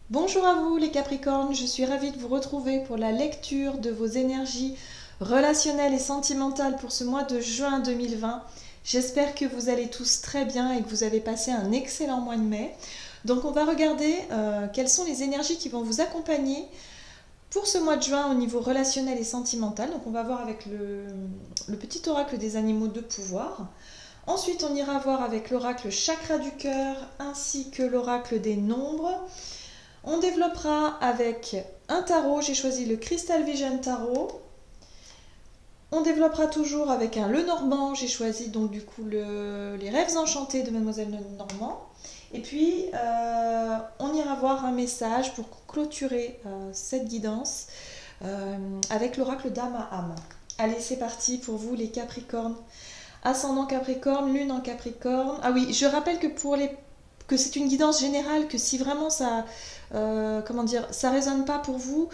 Bonjour à vous les Capricornes, je suis ravie de vous retrouver pour la lecture de vos énergies relationnelles et sentimentales pour ce mois de juin 2020. J'espère que vous allez tous très bien et que vous avez passé un excellent mois de mai. Donc on va regarder quelles sont les énergies qui vont vous accompagner pour ce mois de juin au niveau relationnel et sentimental. Donc on va voir avec le petit oracle des animaux de pouvoir. Ensuite on ira voir avec l'oracle chakra du cœur ainsi que l'oracle des nombres. On développera avec un tarot, j'ai choisi le Crystal Vision Tarot. On développera toujours avec un Lenormand, j'ai choisi donc du coup les rêves enchantés de Mademoiselle Lenormand. Et puis on ira voir un message pour clôturer cette guidance avec l'oracle d'âme à âme. Allez, c'est parti pour vous les Capricornes. Ascendant Capricorne, Lune en Capricorne. Ah oui, je rappelle que c'est une guidance générale, que si vraiment ça, ça résonne pas pour vous,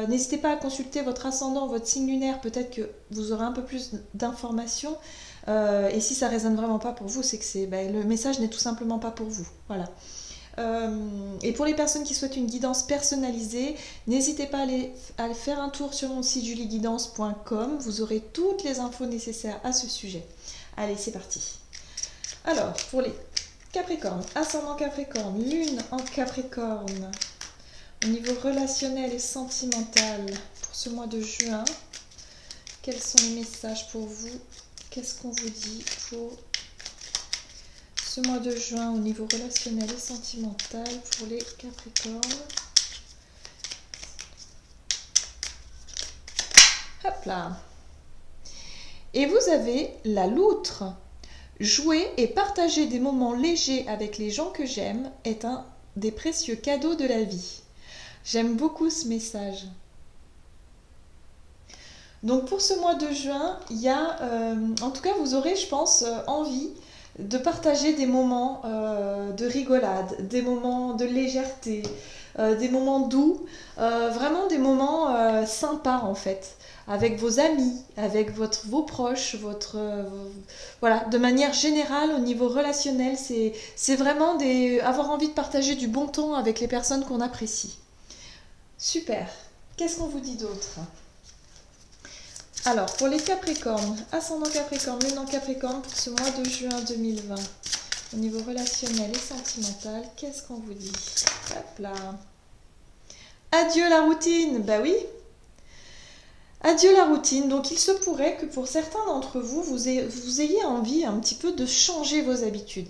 n'hésitez pas à consulter votre ascendant, votre signe lunaire, peut-être que vous aurez un peu plus d'informations. Et si ça résonne vraiment pas pour vous, c'est que le message n'est tout simplement pas pour vous. Voilà. Et pour les personnes qui souhaitent une guidance personnalisée, n'hésitez pas à aller faire un tour sur mon site julieguidance.com. Vous aurez toutes les infos nécessaires à ce sujet. Allez, c'est parti. Alors, pour les Capricorne, ascendant Capricorne, Lune en Capricorne, au niveau relationnel et sentimental pour ce mois de juin, quels sont les messages pour vous? Qu'est-ce qu'on vous dit pour ce mois de juin au niveau relationnel et sentimental pour les Capricornes? Hop là. Et vous avez la loutre. Jouer et partager des moments légers avec les gens que j'aime est un des précieux cadeaux de la vie. J'aime beaucoup ce message. Donc pour ce mois de juin, il y a, en tout cas vous aurez, je pense, envie de partager des moments de rigolade, des moments de légèreté, des moments doux, vraiment des moments sympas en fait, avec vos amis, avec vos proches, voilà, de manière générale au niveau relationnel, c'est vraiment avoir envie de partager du bon temps avec les personnes qu'on apprécie. Super. Qu'est-ce qu'on vous dit d'autre? Alors, pour les Capricornes, ascendant Capricorne, lune en Capricorne pour ce mois de juin 2020, au niveau relationnel et sentimental, qu'est-ce qu'on vous dit? Hop là. Adieu la routine, bah oui. Adieu la routine. Donc il se pourrait que pour certains d'entre vous, vous ayez envie un petit peu de changer vos habitudes.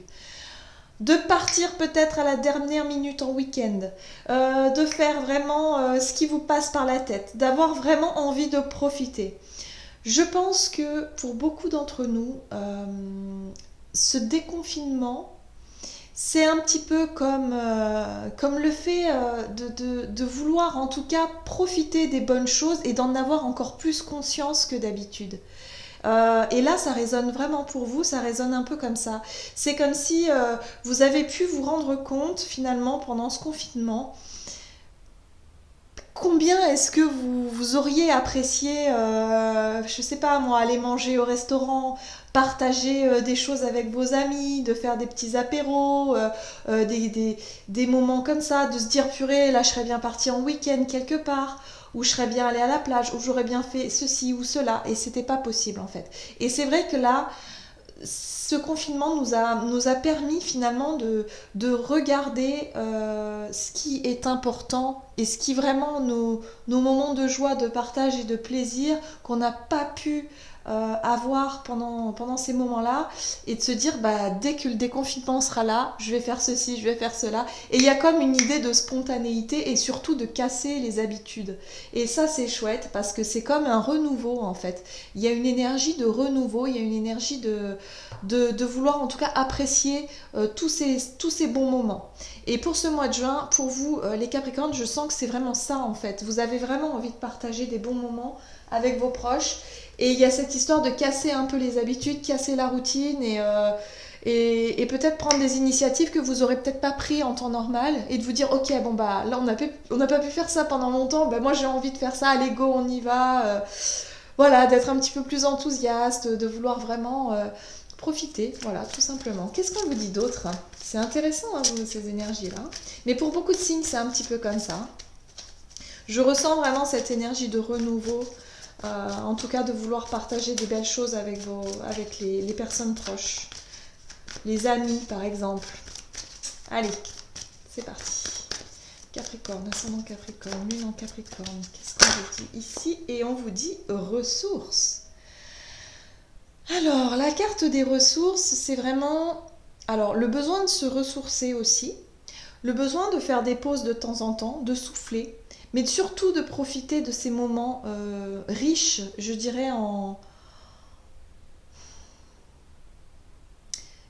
De partir peut-être à la dernière minute en week-end, de faire vraiment ce qui vous passe par la tête, d'avoir vraiment envie de profiter. Je pense que pour beaucoup d'entre nous, ce déconfinement, c'est un petit peu comme le fait de vouloir en tout cas profiter des bonnes choses et d'en avoir encore plus conscience que d'habitude. Et là, ça résonne vraiment pour vous, ça résonne un peu comme ça. C'est comme si vous avez pu vous rendre compte finalement pendant ce confinement combien est-ce que vous auriez apprécié, je sais pas moi, aller manger au restaurant, partager des choses avec vos amis, de faire des petits apéros, des moments comme ça, de se dire purée, là je serais bien partie en week-end quelque part, ou je serais bien allée à la plage, ou j'aurais bien fait ceci ou cela, et c'était pas possible en fait. Et c'est vrai que là, ce confinement nous a permis finalement de regarder ce qui est important et ce qui vraiment nos moments de joie, de partage et de plaisir qu'on n'a pas pu avoir pendant ces moments-là, et de se dire bah, dès que le déconfinement sera là, je vais faire ceci, je vais faire cela. Et il y a comme une idée de spontanéité et surtout de casser les habitudes. Et ça c'est chouette parce que c'est comme un renouveau en fait. Il y a une énergie de renouveau, il y a une énergie de vouloir en tout cas apprécier tous ces bons moments. Et pour ce mois de juin, pour vous les Capricornes, je sens que c'est vraiment ça en fait. Vous avez vraiment envie de partager des bons moments avec vos proches. Et il y a cette histoire de casser un peu les habitudes, casser la routine et peut-être prendre des initiatives que vous aurez peut-être pas pris en temps normal et de vous dire ok bon bah là on n'a pas pu faire ça pendant longtemps, bah moi j'ai envie de faire ça, allez go on y va, voilà, d'être un petit peu plus enthousiaste, de vouloir vraiment profitez, voilà, tout simplement. Qu'est-ce qu'on vous dit d'autre? C'est intéressant, hein, ces énergies-là. Mais pour beaucoup de signes, c'est un petit peu comme ça. Je ressens vraiment cette énergie de renouveau, en tout cas de vouloir partager des belles choses avec, avec les personnes proches. Les amis, par exemple. Allez, c'est parti. Capricorne, ascendant Capricorne, lune en Capricorne. Qu'est-ce qu'on vous dit ici? Et on vous dit ressources. Alors, la carte des ressources, c'est vraiment... Alors, le besoin de se ressourcer aussi. Le besoin de faire des pauses de temps en temps, de souffler. Mais surtout de profiter de ces moments riches, je dirais,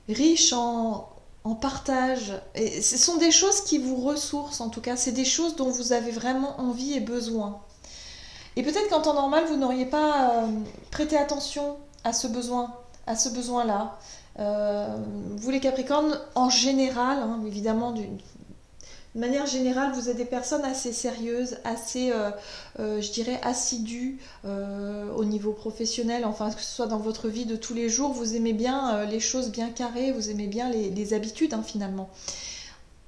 riches en partage. Et ce sont des choses qui vous ressourcent, en tout cas. C'est des choses dont vous avez vraiment envie et besoin. Et peut-être qu'en temps normal, vous n'auriez pas prêté attention à ce besoin, à ce besoin-là. Vous les Capricornes, en général, hein, évidemment, de manière générale, vous êtes des personnes assez sérieuses, assez, je dirais, assidues au niveau professionnel, enfin, que ce soit dans votre vie de tous les jours, vous aimez bien les choses bien carrées, vous aimez bien les habitudes, hein, finalement.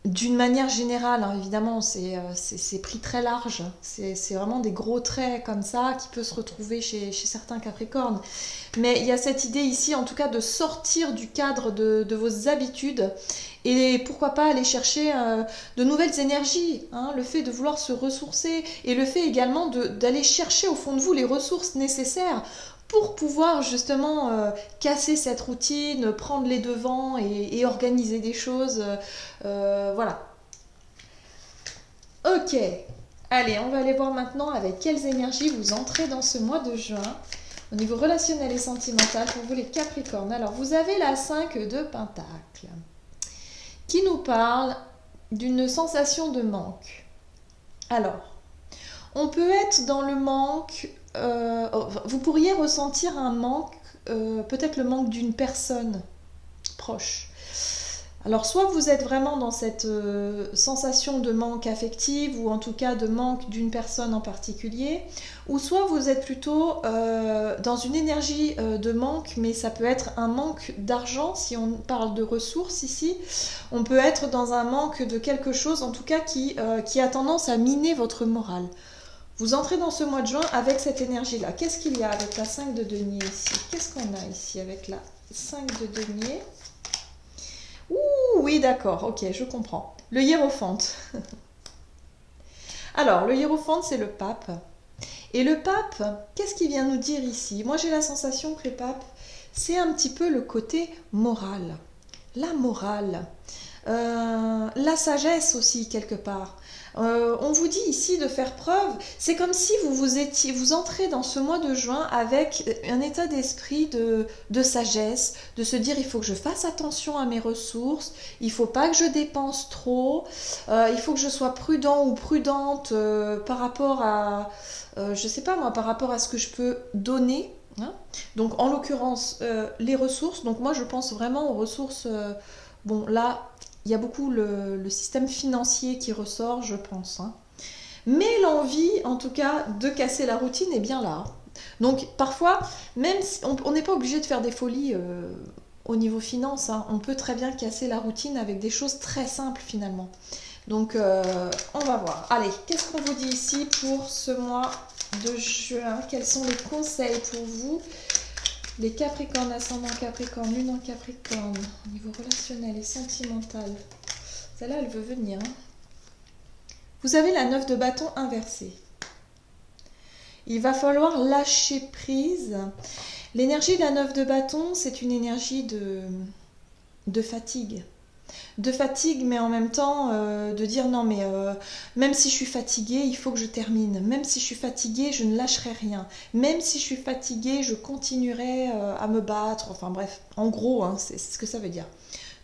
D'une manière générale, hein, évidemment, c'est pris très large. C'est vraiment des gros traits comme ça qui peut se retrouver chez certains Capricornes. Mais il y a cette idée ici, en tout cas, de sortir du cadre de vos habitudes et pourquoi pas aller chercher de nouvelles énergies. Hein, le fait de vouloir se ressourcer et le fait également d'aller chercher au fond de vous les ressources nécessaires pour pouvoir justement casser cette routine, prendre les devants et organiser des choses. Voilà. Ok. Allez, on va aller voir maintenant avec quelles énergies vous entrez dans ce mois de juin. Au niveau relationnel et sentimental, pour vous les Capricornes. Alors, vous avez la 5 de Pentacle qui nous parle d'une sensation de manque. Alors, on peut être dans le manque... vous pourriez ressentir un manque, peut-être le manque d'une personne proche. Alors soit vous êtes vraiment dans cette sensation de manque affective ou en tout cas de manque d'une personne en particulier, ou soit vous êtes plutôt dans une énergie de manque, mais ça peut être un manque d'argent si on parle de ressources ici. On peut être dans un manque de quelque chose en tout cas qui a tendance à miner votre morale. Vous entrez dans ce mois de juin avec cette énergie-là. Qu'est-ce qu'il y a avec la 5 de denier ici? Qu'est-ce qu'on a ici avec la 5 de denier? Ouh, oui, d'accord, ok, je comprends. Le hiérophante. Alors, le hiérophante, c'est le pape. Et le pape, qu'est-ce qu'il vient nous dire ici? Moi, j'ai la sensation que le pape, c'est un petit peu le côté moral. La morale. La sagesse aussi, quelque part. On vous dit ici de faire preuve, c'est comme si vous entrez dans ce mois de juin avec un état d'esprit de sagesse, de se dire il faut que je fasse attention à mes ressources, il ne faut pas que je dépense trop, il faut que je sois prudent ou prudente par rapport à, je sais pas moi, par rapport à ce que je peux donner. Hein. Donc en l'occurrence, les ressources, donc moi je pense vraiment aux ressources, bon là, il y a beaucoup le système financier qui ressort, je pense. Hein. Mais l'envie, en tout cas, de casser la routine est bien là. Donc, parfois, même si on n'est pas obligé de faire des folies au niveau finance. Hein. On peut très bien casser la routine avec des choses très simples, finalement. Donc, on va voir. Allez, qu'est-ce qu'on vous dit ici pour ce mois de juin? Quels sont les conseils pour vous? Les Capricornes, ascendant Capricorne, lune en Capricorne, au niveau relationnel et sentimental. Celle-là, elle veut venir. Hein. Vous avez la 9 de bâton inversée. Il va falloir lâcher prise. L'énergie de la 9 de bâton, c'est une énergie de fatigue. De fatigue, mais en même temps de dire non, mais même si je suis fatiguée, il faut que je termine. Même si je suis fatiguée, je ne lâcherai rien. Même si je suis fatiguée, je continuerai à me battre. Enfin bref, en gros, hein, c'est ce que ça veut dire.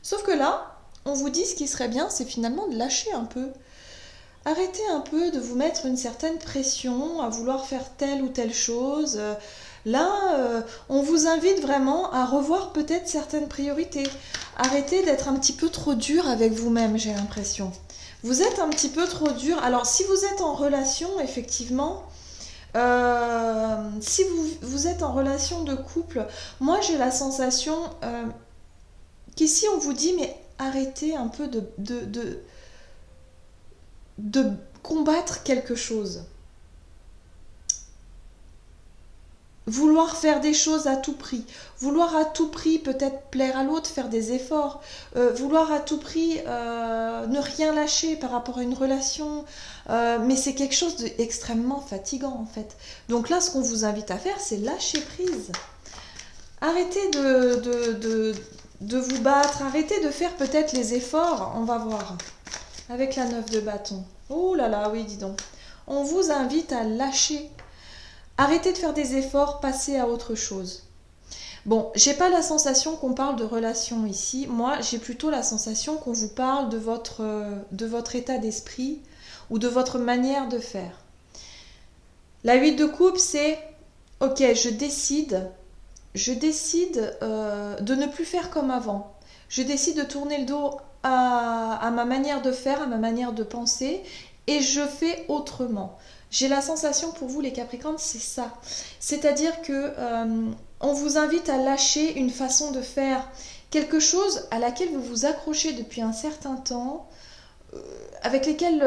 Sauf que là, on vous dit ce qui serait bien, c'est finalement de lâcher un peu. Arrêtez un peu de vous mettre une certaine pression à vouloir faire telle ou telle chose. Là, on vous invite vraiment à revoir peut-être certaines priorités. Arrêtez d'être un petit peu trop dur avec vous-même, j'ai l'impression. Vous êtes un petit peu trop dur. Alors, si vous êtes en relation, effectivement, Si vous êtes en relation de couple, moi j'ai la sensation qu'ici on vous dit mais arrêtez un peu de combattre quelque chose. Vouloir faire des choses à tout prix, vouloir à tout prix peut-être plaire à l'autre, faire des efforts, vouloir à tout prix ne rien lâcher par rapport à une relation, mais c'est quelque chose d'extrêmement fatigant en fait. Donc là, ce qu'on vous invite à faire, c'est lâcher prise. Arrêtez de vous battre, arrêtez de faire peut-être les efforts, on va voir, avec la 9 de bâton. Oh là là, oui, dis donc. On vous invite à lâcher. Arrêtez de faire des efforts, passez à autre chose. Bon, j'ai pas la sensation qu'on parle de relation ici. Moi, j'ai plutôt la sensation qu'on vous parle de votre état d'esprit ou de votre manière de faire. La 8 de coupe, c'est ok, je décide de ne plus faire comme avant. Je décide de tourner le dos à ma manière de faire, à ma manière de penser, et je fais autrement. J'ai la sensation pour vous les Capricornes, c'est ça. C'est-à-dire que on vous invite à lâcher une façon de faire quelque chose à laquelle vous vous accrochez depuis un certain temps, avec lesquels,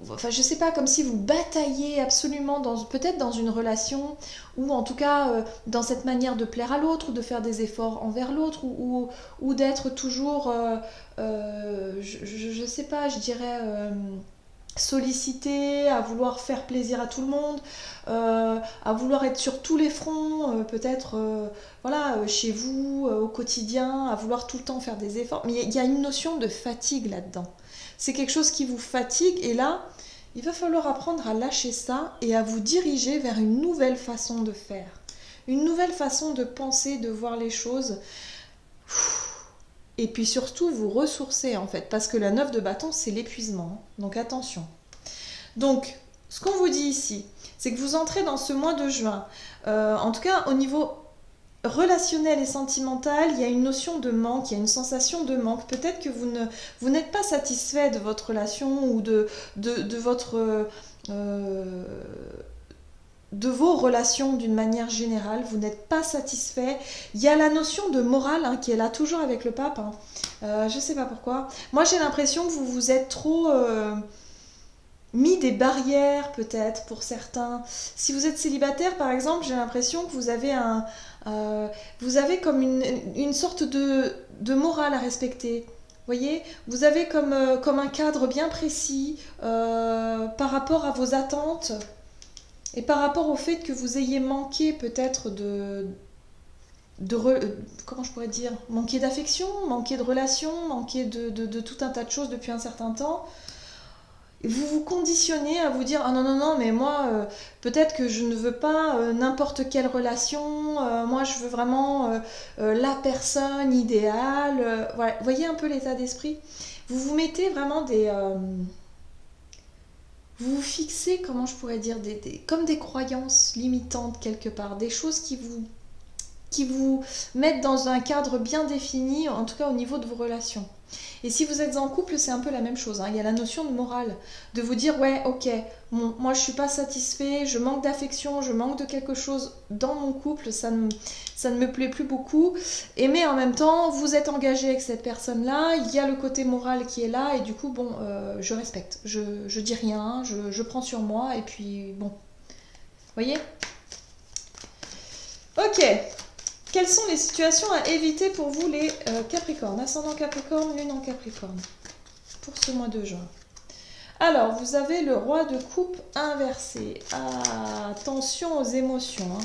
enfin je sais pas, comme si vous bataillez absolument peut-être dans une relation, ou en tout cas dans cette manière de plaire à l'autre, ou de faire des efforts envers l'autre, ou d'être toujours, je sais pas, je dirais sollicité, à vouloir faire plaisir à tout le monde, à vouloir être sur tous les fronts, peut-être voilà, chez vous, au quotidien, à vouloir tout le temps faire des efforts. Mais il y a une notion de fatigue là-dedans. C'est quelque chose qui vous fatigue et là, il va falloir apprendre à lâcher ça et à vous diriger vers une nouvelle façon de faire. Une nouvelle façon de penser, de voir les choses. Et puis surtout, vous ressourcer en fait. Parce que la 9 de bâton, c'est l'épuisement. Donc attention. Donc, ce qu'on vous dit ici, c'est que vous entrez dans ce mois de juin. En tout cas, au niveau relationnel et sentimental, il y a une notion de manque, il y a une sensation de manque. Peut-être que vous n'êtes pas satisfait de votre relation ou de vos relations d'une manière générale, vous n'êtes pas satisfait. Il y a la notion de morale qui est là toujours avec le pape. Je ne sais pas pourquoi. Moi j'ai l'impression que vous vous êtes trop mis des barrières peut-être pour certains. Si vous êtes célibataire par exemple, j'ai l'impression que vous avez vous avez comme une sorte de morale à respecter. Voyez, vous avez comme un cadre bien précis par rapport à vos attentes et par rapport au fait que vous ayez manqué peut-être comment je pourrais dire, manquer d'affection, manquer de relation, manquer de tout un tas de choses depuis un certain temps. Vous vous conditionnez à vous dire ah non non non mais moi peut-être que je ne veux pas n'importe quelle relation, moi je veux vraiment la personne idéale, voilà. Voyez un peu l'état d'esprit, vous vous mettez vraiment vous vous fixez, comment je pourrais dire, comme des croyances limitantes quelque part, des choses qui vous mettent dans un cadre bien défini, en tout cas au niveau de vos relations. Et si vous êtes en couple, c'est un peu la même chose. Il y a la notion de morale, de vous dire ouais, ok, bon, moi je suis pas satisfait, je manque d'affection, je manque de quelque chose dans mon couple, ça ne me plaît plus beaucoup. Et mais en même temps, vous êtes engagé avec cette personne-là, il y a le côté moral qui est là, et du coup, bon, je respecte, je dis rien, je prends sur moi, et puis bon, voyez. Ok. Quelles sont les situations à éviter pour vous les Capricornes, ascendant Capricorne, lune en Capricorne, pour ce mois de juin? Alors, vous avez le roi de coupe inversé. Attention aux émotions.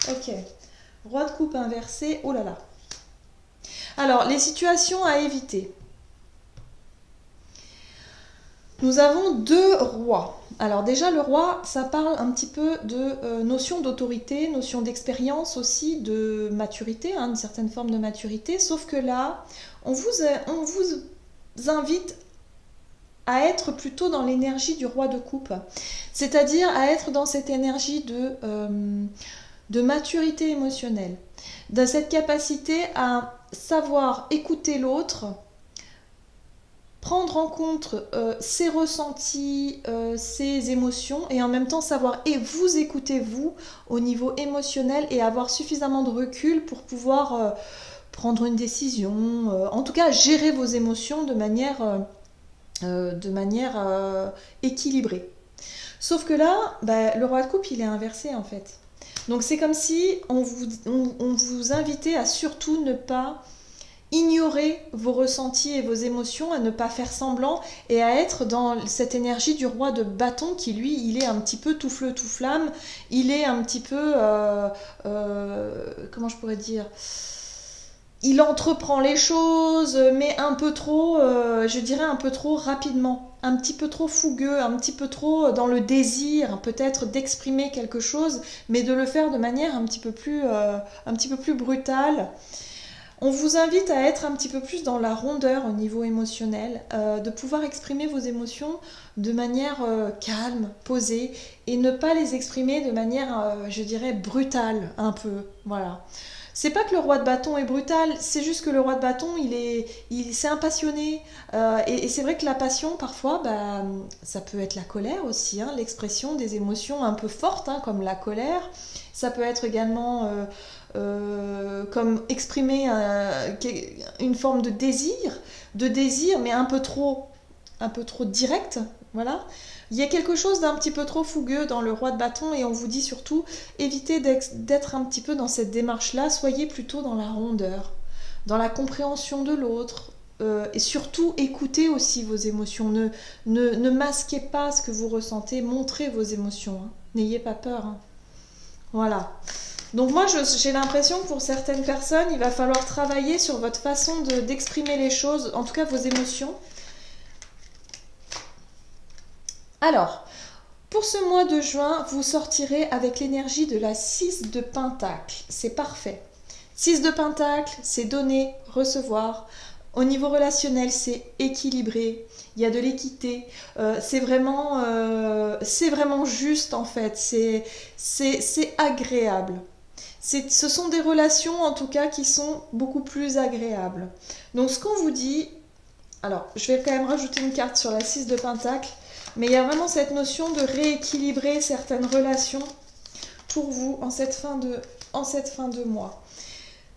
Ok. Roi de coupe inversé. Oh là là. Alors, les situations à éviter. Nous avons deux rois. Alors déjà, le roi, ça parle un petit peu de notion d'autorité, notion d'expérience aussi, de maturité, une certaine forme de maturité. Sauf que là, on vous invite à être plutôt dans l'énergie du roi de coupe. C'est-à-dire à être dans cette énergie de maturité émotionnelle. De cette capacité à savoir écouter l'autre, prendre en compte ses ressentis, ses émotions et en même temps savoir et vous écouter vous au niveau émotionnel et avoir suffisamment de recul pour pouvoir prendre une décision, en tout cas gérer vos émotions de manière équilibrée. Sauf que là, bah, le roi de coupe il est inversé en fait. Donc c'est comme si on vous invitait à surtout ne pas ignorer vos ressentis et vos émotions, à ne pas faire semblant et à être dans cette énergie du roi de bâton qui lui, il est un petit peu tout feu, tout flamme, il est un petit peu, comment je pourrais dire, il entreprend les choses, mais un peu trop, je dirais un peu trop rapidement, un petit peu trop fougueux, un petit peu trop dans le désir, peut-être d'exprimer quelque chose, mais de le faire de manière un petit peu plus brutale. On vous invite à être un petit peu plus dans la rondeur au niveau émotionnel, de pouvoir exprimer vos émotions de manière calme, posée, et ne pas les exprimer de manière, je dirais, brutale, un peu. Voilà. C'est pas que le roi de bâton est brutal, c'est juste que le roi de bâton, c'est un passionné. Et c'est vrai que la passion, parfois, bah, ça peut être la colère aussi, hein, l'expression des émotions un peu fortes, hein, comme la colère. Ça peut être également comme exprimer une forme de désir, mais un peu trop direct, voilà. Il y a quelque chose d'un petit peu trop fougueux dans le roi de bâton et on vous dit surtout évitez d'être un petit peu dans cette démarche-là, soyez plutôt dans la rondeur, dans la compréhension de l'autre. Et surtout écoutez aussi vos émotions, ne masquez pas ce que vous ressentez, montrez vos émotions, hein. N'ayez pas peur, hein. Voilà. Donc moi j'ai l'impression que pour certaines personnes il va falloir travailler sur votre façon d'exprimer les choses, en tout cas vos émotions. Alors, pour ce mois de juin, vous sortirez avec l'énergie de la 6 de Pentacle. C'est parfait. 6 de Pentacle, c'est donner, recevoir. Au niveau relationnel, c'est équilibré. Il y a de l'équité. C'est vraiment juste en fait. C'est agréable. Ce sont des relations en tout cas qui sont beaucoup plus agréables. Donc ce qu'on vous dit, alors je vais quand même rajouter une carte sur la 6 de Pentacle. Mais il y a vraiment cette notion de rééquilibrer certaines relations pour vous en cette fin de mois.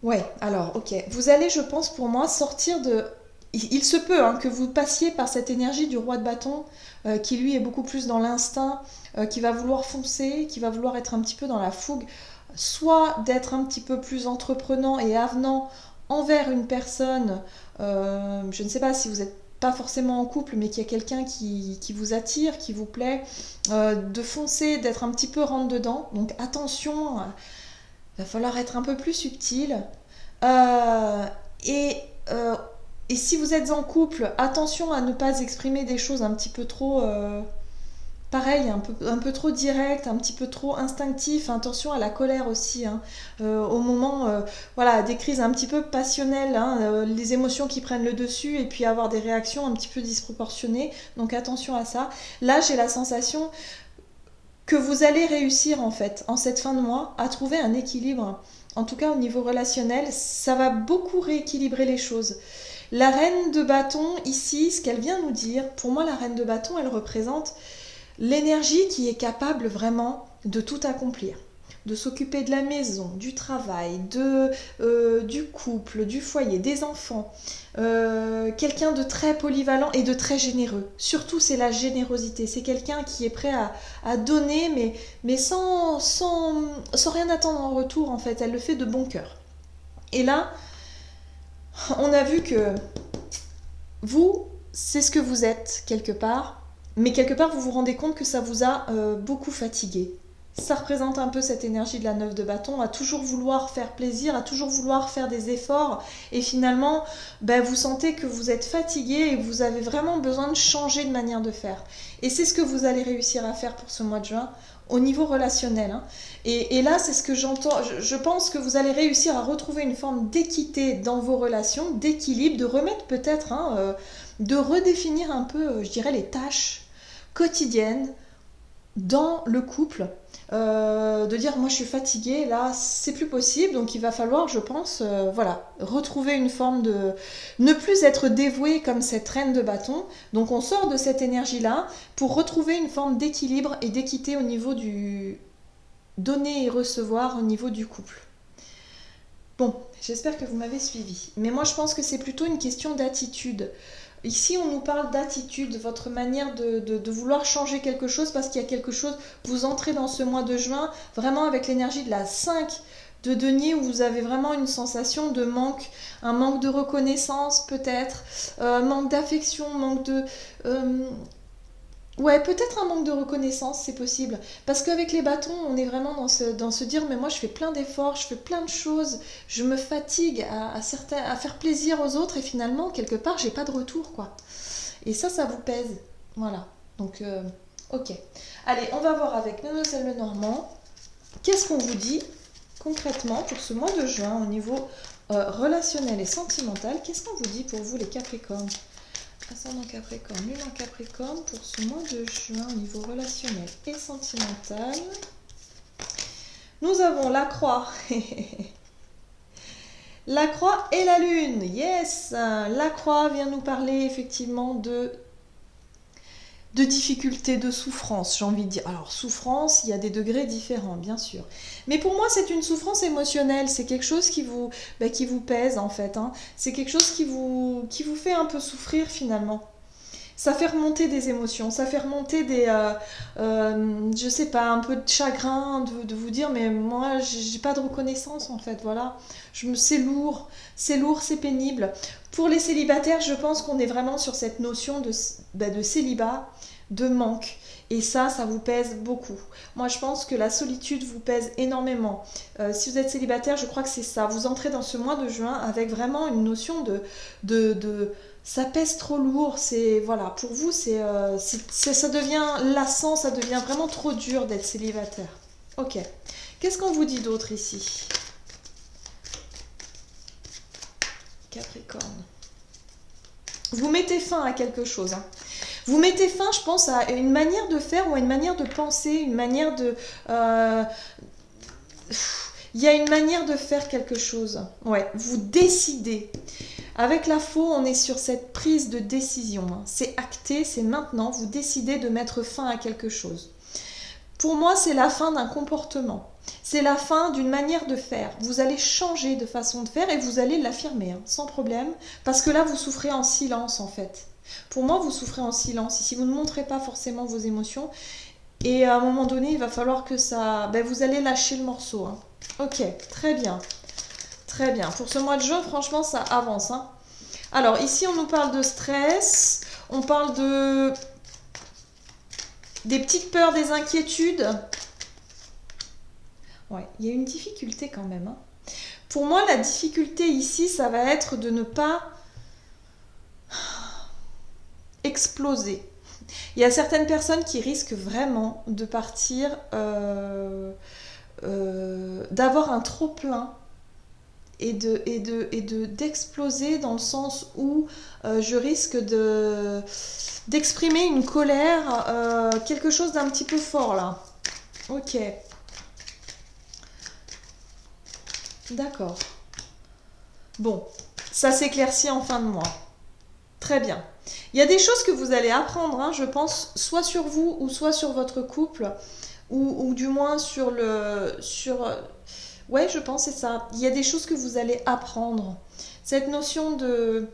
Ouais, alors, ok. Vous allez, je pense, pour moi, sortir de... Il se peut hein, que vous passiez par cette énergie du roi de bâton, qui lui est beaucoup plus dans l'instinct, qui va vouloir foncer, qui va vouloir être un petit peu dans la fougue, soit d'être un petit peu plus entreprenant et avenant envers une personne, je ne sais pas si vous êtes pas forcément en couple, mais qu'il y a quelqu'un qui vous attire, qui vous plaît, de foncer, d'être un petit peu rentre-dedans. Donc attention, il va falloir être un peu plus subtil. Et si vous êtes en couple, attention à ne pas exprimer des choses un petit peu trop... pareil, un peu trop direct, un petit peu trop instinctif. Attention à la colère aussi, hein. Au moment, voilà, des crises un petit peu passionnelles, hein, les émotions qui prennent le dessus et puis avoir des réactions un petit peu disproportionnées. Donc attention à ça. Là, j'ai la sensation que vous allez réussir en fait, en cette fin de mois, à trouver un équilibre. En tout cas, au niveau relationnel, ça va beaucoup rééquilibrer les choses. La reine de bâton, ici, ce qu'elle vient nous dire, pour moi, la reine de bâton, elle représente l'énergie qui est capable vraiment de tout accomplir, de s'occuper de la maison, du travail, du couple, du foyer, des enfants. Quelqu'un de très polyvalent et de très généreux. Surtout, c'est la générosité. C'est quelqu'un qui est prêt à donner, mais sans rien attendre en retour, en fait. Elle le fait de bon cœur. Et là, on a vu que vous, c'est ce que vous êtes, quelque part. Mais quelque part, vous vous rendez compte que ça vous a beaucoup fatigué. Ça représente un peu cette énergie de la 9 de bâton, à toujours vouloir faire plaisir, à toujours vouloir faire des efforts. Et finalement, vous sentez que vous êtes fatigué et que vous avez vraiment besoin de changer de manière de faire. Et c'est ce que vous allez réussir à faire pour ce mois de juin, au niveau relationnel, hein. Et là, c'est ce que j'entends. Je pense que vous allez réussir à retrouver une forme d'équité dans vos relations, d'équilibre, de remettre peut-être, hein, de redéfinir un peu, je dirais, les tâches quotidiennes, dans le couple, de dire moi je suis fatiguée, là c'est plus possible, donc il va falloir, je pense, voilà, retrouver une forme de... ne plus être dévoué comme cette reine de bâton, donc on sort de cette énergie-là pour retrouver une forme d'équilibre et d'équité au niveau du donner et recevoir au niveau du couple. Bon, j'espère que vous m'avez suivi, mais moi je pense que c'est plutôt une question d'attitude. Ici, on nous parle d'attitude, votre manière de vouloir changer quelque chose parce qu'il y a quelque chose, vous entrez dans ce mois de juin vraiment avec l'énergie de la 5 de denier où vous avez vraiment une sensation de manque, un manque de reconnaissance peut-être, manque d'affection, manque de... ouais, peut-être un manque de reconnaissance, c'est possible. Parce qu'avec les bâtons, on est vraiment dans ce dire, mais moi je fais plein d'efforts, je fais plein de choses, je me fatigue à faire plaisir aux autres et finalement, quelque part, j'ai pas de retour, quoi. Et ça vous pèse. Voilà. Donc, ok. Allez, on va voir avec Mademoiselle Lenormand. Qu'est-ce qu'on vous dit concrètement pour ce mois de juin au niveau relationnel et sentimental? Qu'est-ce qu'on vous dit pour vous, les Capricornes? Ascendant Capricorne, Lune en Capricorne pour ce mois de juin au niveau relationnel et sentimental. Nous avons la croix. La croix et la lune. Yes! La croix vient nous parler effectivement de difficultés, de souffrance, j'ai envie de dire. Alors, souffrance, il y a des degrés différents, bien sûr. Mais pour moi, c'est une souffrance émotionnelle. C'est quelque chose qui vous pèse, en fait. Hein. C'est quelque chose qui vous fait un peu souffrir, finalement. Ça fait remonter des émotions, ça fait remonter des... je sais pas, un peu de chagrin, de vous dire, mais moi, j'ai pas de reconnaissance, en fait, voilà. C'est lourd, c'est pénible. Pour les célibataires, je pense qu'on est vraiment sur cette notion de célibat, de manque. Et ça vous pèse beaucoup. Moi, je pense que la solitude vous pèse énormément. Si vous êtes célibataire, je crois que c'est ça. Vous entrez dans ce mois de juin avec vraiment une notion de ça pèse trop lourd. C'est voilà, pour vous, ça devient lassant, ça devient vraiment trop dur d'être célibataire. Ok. Qu'est-ce qu'on vous dit d'autre ici? Capricorne. Vous mettez fin à quelque chose. Hein. Vous mettez fin, je pense, à une manière de faire ou à une manière de penser, une manière de... il y a une manière de faire quelque chose. Ouais, vous décidez. Avec la faux, on est sur cette prise de décision. Hein. C'est acté, c'est maintenant. Vous décidez de mettre fin à quelque chose. Pour moi, c'est la fin d'un comportement. C'est la fin d'une manière de faire. Vous allez changer de façon de faire et vous allez l'affirmer, hein, sans problème. Parce que là, vous souffrez en silence, en fait. Pour moi, vous souffrez en silence. Ici, vous ne montrez pas forcément vos émotions. Et à un moment donné, il va falloir que ça... vous allez lâcher le morceau. Hein. Ok, très bien. Très bien. Pour ce mois de juin, franchement, ça avance. Hein. Alors, ici, on nous parle de stress. On parle des petites peurs, des inquiétudes. Ouais, il y a une difficulté quand même. Hein. Pour moi, la difficulté ici, ça va être de ne pas exploser. Il y a certaines personnes qui risquent vraiment de partir, d'avoir un trop-plein et d'exploser dans le sens où je risque d'exprimer une colère, quelque chose d'un petit peu fort là. Ok. D'accord. Bon, ça s'éclaircit en fin de mois. Très bien. Il y a des choses que vous allez apprendre, hein, je pense, soit sur vous ou soit sur votre couple, ou du moins sur ouais, je pense c'est ça. Il y a des choses que vous allez apprendre. Cette notion de...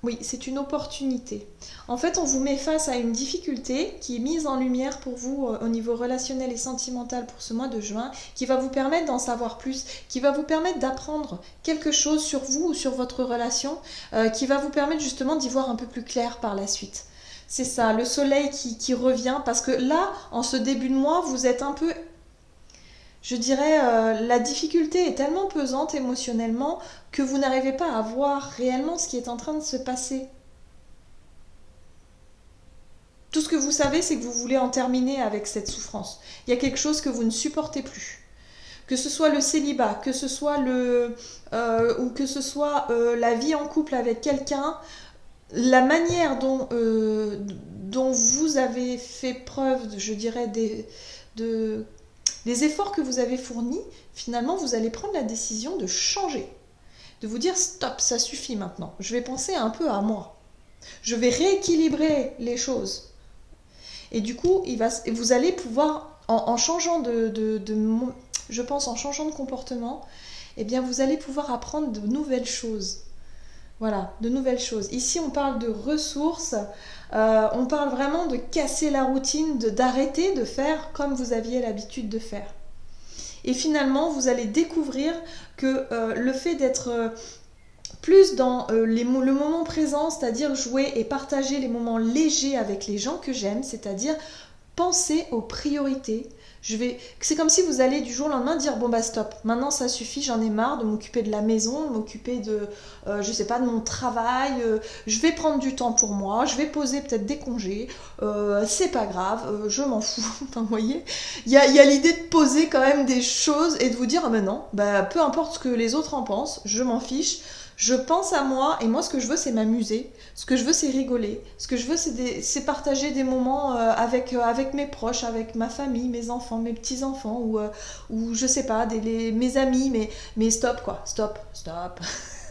Oui, c'est une opportunité. En fait, on vous met face à une difficulté qui est mise en lumière pour vous au niveau relationnel et sentimental pour ce mois de juin, qui va vous permettre d'en savoir plus, qui va vous permettre d'apprendre quelque chose sur vous ou sur votre relation, qui va vous permettre justement d'y voir un peu plus clair par la suite. C'est ça, le soleil qui revient, parce que là, en ce début de mois, vous êtes un peu... Je dirais, la difficulté est tellement pesante émotionnellement que vous n'arrivez pas à voir réellement ce qui est en train de se passer. Tout ce que vous savez, c'est que vous voulez en terminer avec cette souffrance. Il y a quelque chose que vous ne supportez plus. Que ce soit le célibat, que ce soit ou que ce soit la vie en couple avec quelqu'un, la manière dont vous vous avez fait preuve, je dirais, des efforts que vous avez fournis, finalement, vous allez prendre la décision de changer. De vous dire, stop, ça suffit maintenant. Je vais penser un peu à moi. Je vais rééquilibrer les choses. Et du coup, vous allez pouvoir, en changeant je pense, en changeant de comportement, eh bien, vous allez pouvoir apprendre de nouvelles choses. Voilà, de nouvelles choses. Ici, on parle de ressources, on parle vraiment de casser la routine, d'arrêter de faire comme vous aviez l'habitude de faire. Et finalement, vous allez découvrir que le fait d'être plus dans le moment présent, c'est-à-dire jouer et partager les moments légers avec les gens que j'aime, c'est-à-dire penser aux priorités. C'est comme si vous allez du jour au lendemain dire bon bah stop, maintenant ça suffit, j'en ai marre de m'occuper de la maison, de m'occuper de, je sais pas, de mon travail, je vais prendre du temps pour moi, je vais poser peut-être des congés, c'est pas grave, je m'en fous. Enfin vous voyez, il y a l'idée de poser quand même des choses et de vous dire ah ben non, bah, peu importe ce que les autres en pensent, je m'en fiche. Je pense à moi et moi ce que je veux c'est m'amuser, ce que je veux c'est rigoler, ce que je veux c'est partager des moments avec mes proches, avec ma famille, mes enfants, mes petits-enfants ou je sais pas, mes amis, mais stop quoi, stop.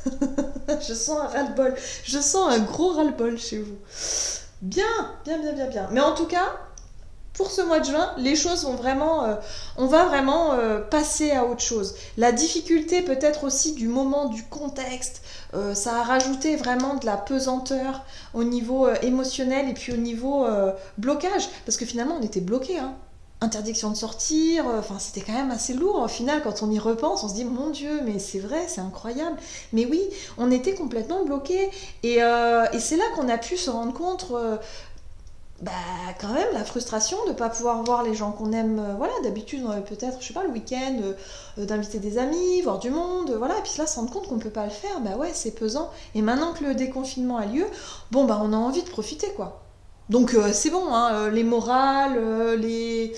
Je sens un ras-le-bol, je sens un gros ras-le-bol chez vous. Bien. Mais en tout cas, pour ce mois de juin, les choses vont vraiment, on va vraiment passer à autre chose. La difficulté peut-être aussi du moment, du contexte, ça a rajouté vraiment de la pesanteur au niveau émotionnel et puis au niveau blocage, parce que finalement on était bloqués, hein. Interdiction de sortir, enfin c'était quand même assez lourd au final quand on y repense, on se dit mon Dieu mais c'est vrai, c'est incroyable, mais oui on était complètement bloqués et c'est là qu'on a pu se rendre compte bah quand même la frustration de ne pas pouvoir voir les gens qu'on aime, voilà, d'habitude peut-être, je sais pas, le week-end, d'inviter des amis, voir du monde, voilà, et puis là se rendre compte qu'on peut pas le faire, bah ouais c'est pesant, et maintenant que le déconfinement a lieu, bon bah on a envie de profiter quoi. Donc c'est bon, hein, les morales, les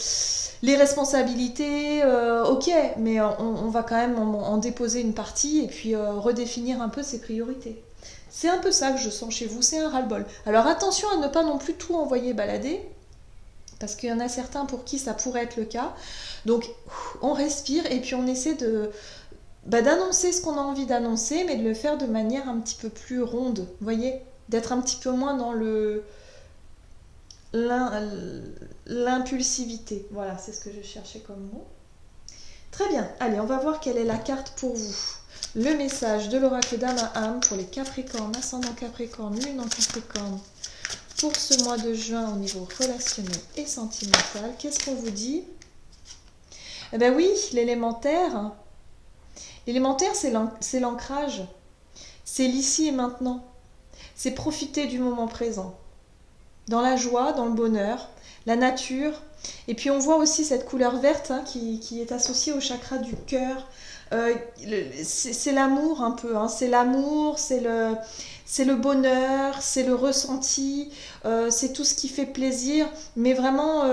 responsabilités, ok, mais on va quand même en déposer une partie et puis redéfinir un peu ses priorités. C'est un peu ça que je sens chez vous, c'est un ras-le-bol. Alors attention à ne pas non plus tout envoyer balader, parce qu'il y en a certains pour qui ça pourrait être le cas. Donc on respire et puis on essaie d'annoncer ce qu'on a envie d'annoncer, mais de le faire de manière un petit peu plus ronde, vous voyez, d'être un petit peu moins dans l'impulsivité. Voilà, c'est ce que je cherchais comme mot. Très bien, allez, on va voir quelle est la carte pour vous. Le message de l'oracle d'âme à âme pour les Capricornes, ascendant Capricorne, lune en Capricorne, pour ce mois de juin au niveau relationnel et sentimental. Qu'est-ce qu'on vous dit? Eh bien oui, l'élémentaire. L'élémentaire, c'est l'ancrage. C'est l'ici et maintenant. C'est profiter du moment présent. Dans la joie, dans le bonheur, la nature. Et puis on voit aussi cette couleur verte hein, qui est associée au chakra du cœur. C'est l'amour un peu, hein. C'est l'amour, c'est le bonheur, c'est le ressenti, c'est tout ce qui fait plaisir, mais vraiment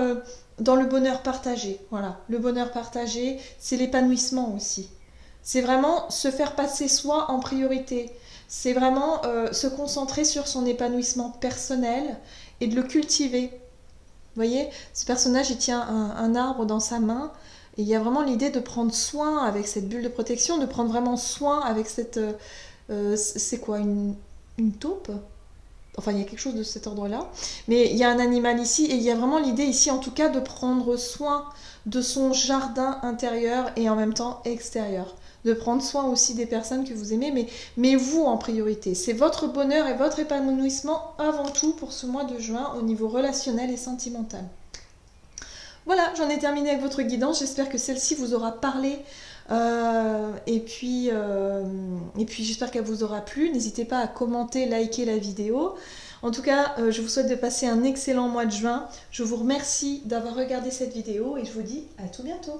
dans le bonheur partagé. Voilà, le bonheur partagé, c'est l'épanouissement aussi. C'est vraiment se faire passer soi en priorité. C'est vraiment se concentrer sur son épanouissement personnel et de le cultiver. Vous voyez, ce personnage, il tient un arbre dans sa main. Et il y a vraiment l'idée de prendre soin avec cette bulle de protection, de prendre vraiment soin avec cette... c'est quoi, une taupe? Enfin, il y a quelque chose de cet ordre-là. Mais il y a un animal ici, et il y a vraiment l'idée ici, en tout cas, de prendre soin de son jardin intérieur et en même temps extérieur. De prendre soin aussi des personnes que vous aimez, mais vous en priorité. C'est votre bonheur et votre épanouissement avant tout pour ce mois de juin au niveau relationnel et sentimental. Voilà, j'en ai terminé avec votre guidance. J'espère que celle-ci vous aura parlé. Et puis j'espère qu'elle vous aura plu. N'hésitez pas à commenter, liker la vidéo. En tout cas, je vous souhaite de passer un excellent mois de juin. Je vous remercie d'avoir regardé cette vidéo et je vous dis à tout bientôt.